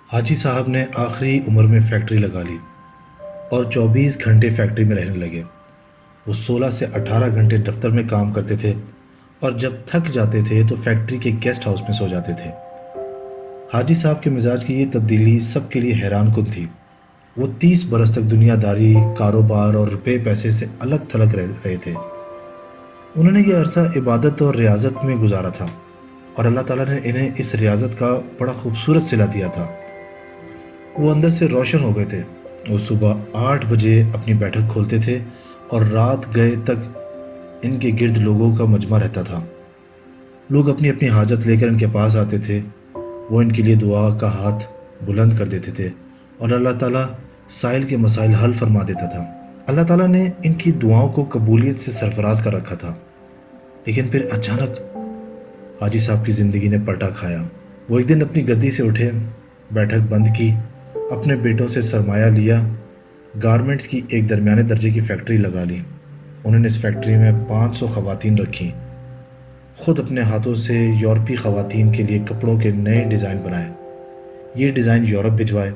حاجی صاحب نے آخری عمر میں فیکٹری لگا لی اور 24 گھنٹے فیکٹری میں رہنے لگے۔ وہ 16 سے 18 گھنٹے دفتر میں کام کرتے تھے اور جب تھک جاتے تھے تو فیکٹری کے گیسٹ ہاؤس میں سو جاتے تھے۔ حاجی صاحب کے مزاج کی یہ تبدیلی سب کے لیے حیران کن تھی۔ وہ 30 برس تک دنیا داری، کاروبار اور روپے پیسے سے الگ تھلگ رہے تھے۔ انہوں نے یہ عرصہ عبادت اور ریاضت میں گزارا تھا، اور اللہ تعالیٰ نے انہیں اس ریاضت کا بڑا خوبصورت صلہ دیا تھا۔ وہ اندر سے روشن ہو گئے تھے۔ وہ صبح 8 بجے اپنی بیٹھک کھولتے تھے اور رات گئے تک ان کے گرد لوگوں کا مجمع رہتا تھا۔ لوگ اپنی اپنی حاجت لے کر ان کے پاس آتے تھے۔ وہ ان کے لیے دعا کا ہاتھ بلند کر دیتے تھے اور اللہ تعالیٰ سائل کے مسائل حل فرما دیتا تھا۔ اللہ تعالیٰ نے ان کی دعاؤں کو قبولیت سے سرفراز کر رکھا تھا۔ لیکن پھر اچانک حاجی صاحب کی زندگی نے پلٹا کھایا۔ وہ ایک دن اپنی گدی سے اٹھے، بیٹھک بند کی، اپنے بیٹوں سے سرمایہ لیا، گارمنٹس کی ایک درمیانے درجے کی فیکٹری لگا لی۔ انہوں نے اس فیکٹری میں 500 خواتین رکھیں۔ خود اپنے ہاتھوں سے یورپی خواتین کے لیے کپڑوں کے نئے ڈیزائن بنائے۔ یہ ڈیزائن یورپ بھجوائے،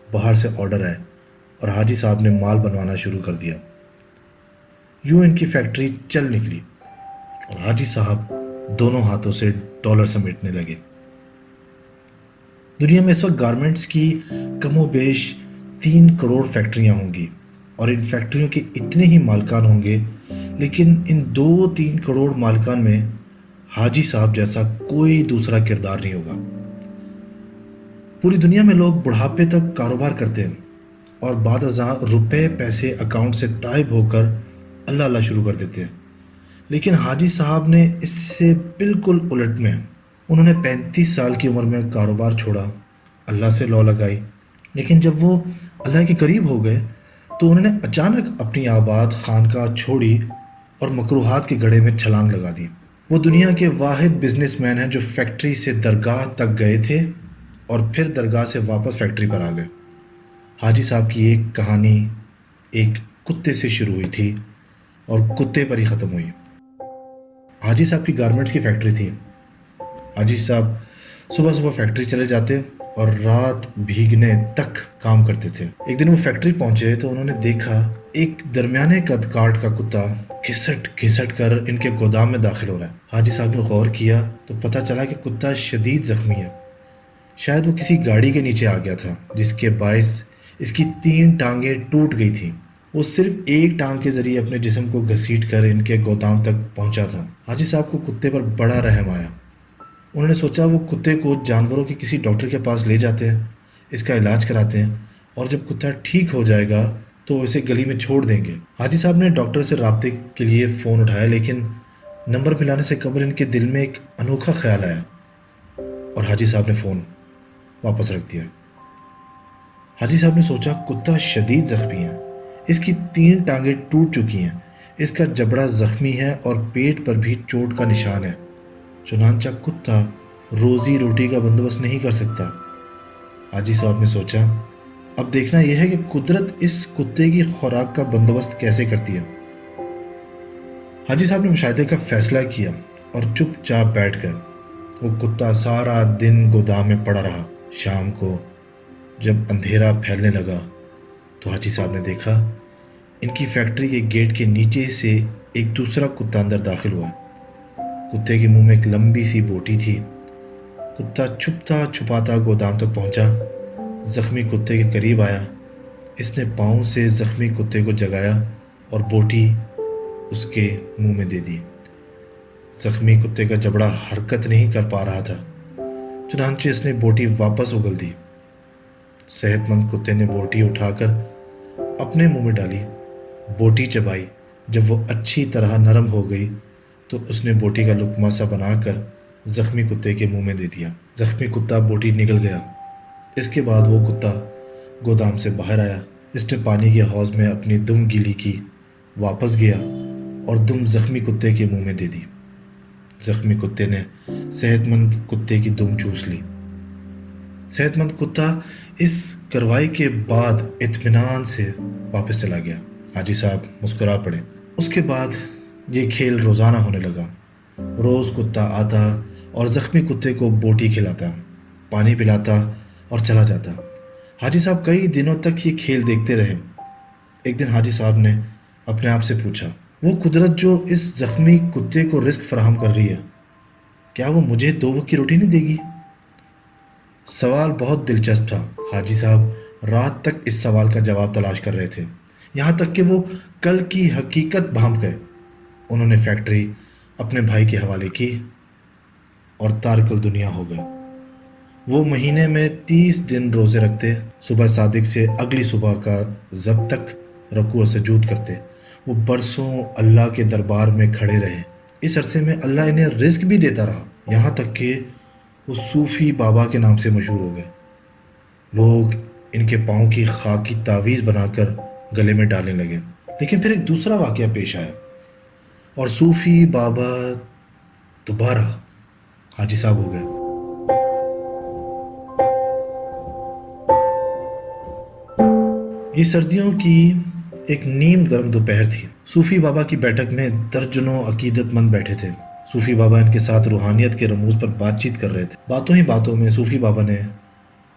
باہر سے آرڈر آئے اور حاجی صاحب نے مال بنوانا شروع کر دیا۔ یوں ان کی فیکٹری چل نکلی اور حاجی صاحب دونوں ہاتھوں سے ڈالر سمیٹنے لگے۔ دنیا میں اس وقت گارمنٹس کی کم و بیش 3 کروڑ فیکٹریاں ہوں گی اور ان فیکٹریوں کے اتنے ہی مالکان ہوں گے، لیکن ان 2-3 کروڑ مالکان میں حاجی صاحب جیسا کوئی دوسرا کردار نہیں ہوگا۔ پوری دنیا میں لوگ بڑھاپے تک کاروبار کرتے ہیں اور بعد ازاں روپے پیسے اکاؤنٹ سے طائب ہو کر اللہ اللہ شروع کر دیتے ہیں، لیکن حاجی صاحب نے اس سے بالکل الٹ میں انہوں نے 35 سال کی عمر میں کاروبار چھوڑا، اللہ سے لو لگائی، لیکن جب وہ اللہ کے قریب ہو گئے تو انہوں نے اچانک اپنی آباد خانقاہ چھوڑی اور مکروہات کے گڑھے میں چھلانگ لگا دی۔ وہ دنیا کے واحد بزنس مین ہیں جو فیکٹری سے درگاہ تک گئے تھے اور پھر درگاہ سے واپس فیکٹری پر آ گئے۔ حاجی صاحب کی ایک کہانی ایک کتے سے شروع ہوئی تھی اور کتے پر ہی ختم ہوئی۔ حاجی صاحب کی گارمنٹس کی فیکٹری تھی۔ حاجی صاحب صبح صبح فیکٹری چلے جاتے اور رات بھیگنے تک کام کرتے تھے۔ ایک دن وہ فیکٹری پہنچے تو انہوں نے دیکھا ایک درمیانے قد کاٹ کا کتا گھسٹ گھسٹ کر ان کے گودام میں داخل ہو رہا ہے۔ حاجی صاحب نے غور کیا تو پتہ چلا کہ کتا شدید زخمی ہے۔ شاید وہ کسی گاڑی کے نیچے آ گیا تھا جس کے باعث اس کی 3 ٹانگیں ٹوٹ گئی تھیں۔ وہ صرف ایک ٹانگ کے ذریعے اپنے جسم کو گھسیٹ کر ان کے گودام تک پہنچا تھا۔ حاجی صاحب کو کتے پر بڑا رحم آیا۔ انہوں نے سوچا وہ کتے کو جانوروں کے کسی ڈاکٹر کے پاس لے جاتے ہیں، اس کا علاج کراتے ہیں، اور جب کتا ٹھیک ہو جائے گا تو اسے گلی میں چھوڑ دیں گے۔ حاجی صاحب نے ڈاکٹر سے رابطے کے لیے فون اٹھایا، لیکن نمبر ملانے سے قبل ان کے دل میں ایک انوکھا خیال آیا اور حاجی صاحب نے فون واپس رکھ دیا۔ حاجی صاحب نے سوچا کتا شدید زخمی ہے، اس کی 3 ٹانگیں ٹوٹ چکی ہیں، اس کا جبڑا زخمی ہے اور پیٹ پر بھی چوٹ کا نشان ہے، چنانچہ کتا روزی روٹی کا بندوبست نہیں کر سکتا۔ حاجی صاحب نے سوچا اب دیکھنا یہ ہے کہ قدرت اس کتے کی خوراک کا بندوبست کیسے کرتی ہے۔ حاجی صاحب نے مشاہدے کا فیصلہ کیا اور چپ چاپ بیٹھ گئے۔ وہ کتا سارا دن گودام میں پڑا رہا۔ شام کو جب اندھیرا پھیلنے لگا تو حاجی صاحب نے دیکھا ان کی فیکٹری کے گیٹ کے نیچے سے ایک دوسرا کتا اندر داخل ہوا۔ کتے کے منہ میں ایک لمبی سی بوٹی تھی۔ کتا چھپتا چھپاتا گودام تک پہنچا، زخمی کتے کے قریب آیا۔ اس نے پاؤں سے زخمی کتے کو جگایا اور بوٹی اس کے منہ میں دے دی۔ زخمی کتے کا جبڑا حرکت نہیں کر پا رہا تھا، چنانچہ اس نے بوٹی واپس اگل دی۔ صحت مند کتے نے بوٹی اٹھا کر اپنے منہ میں ڈالی، بوٹی چبائی۔ جب وہ اچھی طرح نرم ہو گئی تو اس نے بوٹی کا لقمہ سا بنا کر زخمی کتے کے منہ میں دے دیا۔ زخمی کتا بوٹی نگل گیا۔ اس کے بعد وہ کتا گودام سے باہر آیا۔ اس نے پانی کے حوض میں اپنی دم گیلی کی، واپس گیا اور دم زخمی کتے کے منہ میں دے دی۔ زخمی کتے نے صحت مند کتے کی دم چوس لی۔ صحت مند کتا اس کارروائی کے بعد اطمینان سے واپس چلا گیا۔ حاجی صاحب مسکرا پڑے۔ اس کے بعد یہ کھیل روزانہ ہونے لگا۔ روز کتا آتا اور زخمی کتے کو بوٹی کھلاتا، پانی پلاتا اور چلا جاتا۔ حاجی صاحب کئی دنوں تک یہ کھیل دیکھتے رہے۔ ایک دن حاجی صاحب نے اپنے آپ سے پوچھا، وہ قدرت جو اس زخمی کتے کو رزق فراہم کر رہی ہے، کیا وہ مجھے 2 وقت کی روٹی نہیں دے گی؟ سوال بہت دلچسپ تھا۔ حاجی صاحب رات تک اس سوال کا جواب تلاش کر رہے تھے، یہاں تک کہ وہ کل کی حقیقت بھانپ گئے۔ انہوں نے فیکٹری اپنے بھائی کے حوالے کی اور تارک الدنیا ہو گئے۔ وہ مہینے میں 30 دن روزے رکھتے، صبح صادق سے اگلی صبح کا ضب تک رکوع اور سجود کرتے۔ وہ برسوں اللہ کے دربار میں کھڑے رہے۔ اس عرصے میں اللہ انہیں رزق بھی دیتا رہا، یہاں تک کہ وہ صوفی بابا کے نام سے مشہور ہو گئے۔ لوگ ان کے پاؤں کی خاک کی تعویذ بنا کر گلے میں ڈالنے لگے۔ لیکن پھر ایک دوسرا واقعہ پیش آیا اور صوفی بابا دوبارہ حاجی صاحب ہو گئے۔ یہ سردیوں کی ایک نیم گرم دوپہر تھی۔ صوفی بابا کی بیٹھک میں درجنوں عقیدت مند بیٹھے تھے۔ صوفی بابا ان کے ساتھ روحانیت کے رموز پر بات چیت کر رہے تھے۔ باتوں ہی باتوں میں صوفی بابا نے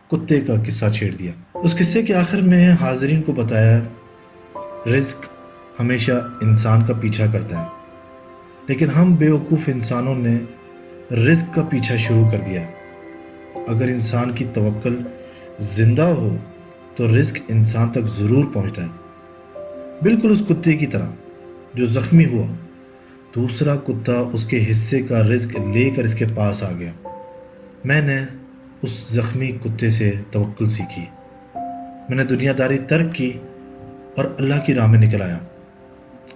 کتے کا قصہ چھیڑ دیا۔ اس قصے کے آخر میں حاضرین کو بتایا، رزق ہمیشہ انسان کا پیچھا کرتا ہے، لیکن ہم بیوقوف انسانوں نے رزق کا پیچھا شروع کر دیا۔ اگر انسان کی توکل زندہ ہو تو رزق انسان تک ضرور پہنچتا ہے، بالکل اس کتے کی طرح جو زخمی ہوا۔ دوسرا کتا اس کے حصے کا رزق لے کر اس کے پاس آ گیا۔ میں نے اس زخمی کتے سے توکل سیکھی۔ میں نے دنیا داری ترک کی اور اللہ کی راہ میں نکل آیا۔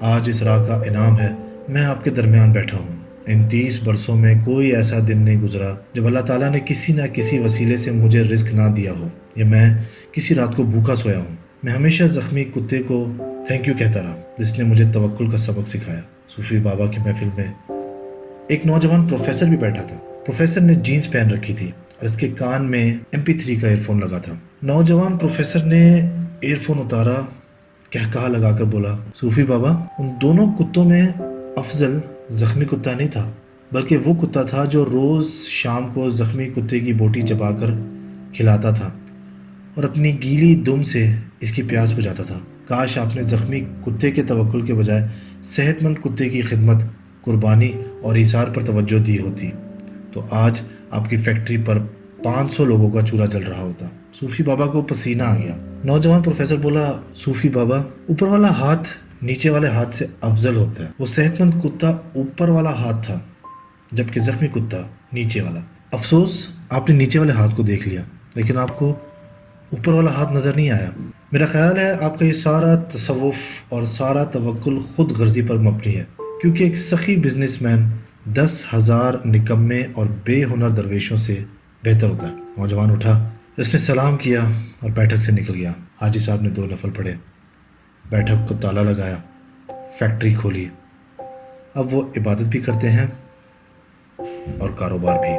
آج اس راہ کا انعام ہے، میں آپ کے درمیان بیٹھا ہوں۔ ان 30 برسوں میں کوئی ایسا دن نہیں گزرا جب اللہ تعالیٰ نے کسی نہ کسی وسیلے سے مجھے رزق نہ دیا ہو، یا میں کسی رات کو بھوکا سویا ہوں۔ میں ہمیشہ زخمی کتے کو تھینک یو کہتا رہا، جس نے مجھے توکل کا سبق سکھایا۔ صوفی بابا کی محفل میں ایک نوجوان پروفیسر بھی بیٹھا تھا۔ پروفیسر نے جینز پہن رکھی تھی اور اس کے کان میں MP3 کا ایئر فون لگا تھا۔ نوجوان پروفیسر نے ایئر فون اتارا، کہا لگا کر بولا، صوفی بابا، ان دونوں کتوں میں افضل زخمی کتا نہیں تھا، بلکہ وہ کتا تھا جو روز شام کو زخمی کتے کی بوٹی چبا کر کھلاتا تھا اور اپنی گیلی دم سے اس کی پیاس بجھاتا تھا۔ کاش آپ نے زخمی کتے کے توکل کے بجائے صحت مند کتے کی خدمت، قربانی اور ایثار پر توجہ دی ہوتی، تو آج آپ کی فیکٹری پر 500 لوگوں کا چولہا جل رہا ہوتا۔ صوفی بابا کو پسینہ آ گیا۔ نوجوان پروفیسر بولا، صوفی بابا، اوپر والا ہاتھ نیچے والے ہاتھ سے افضل ہوتا ہے۔ وہ صحت مند کتا اوپر والا ہاتھ تھا، جبکہ زخمی کتا نیچے والا۔ افسوس آپ نے نیچے والے ہاتھ کو دیکھ لیا، لیکن آپ کو اوپر والا ہاتھ نظر نہیں آیا۔ میرا خیال ہے آپ کا یہ سارا تصوف اور سارا توکل خود غرضی پر مبنی ہے، کیونکہ ایک سخی بزنس مین 10,000 نکمے اور بے ہنر درویشوں سے بہتر ہوتا ہے۔ نوجوان اٹھا، اس نے سلام کیا اور بیٹھک سے نکل گیا۔ حاجی صاحب نے 2 نفل پڑھے، بیٹھک کو تالا لگایا، فیکٹری کھولی۔ اب وہ عبادت بھی کرتے ہیں اور کاروبار بھی۔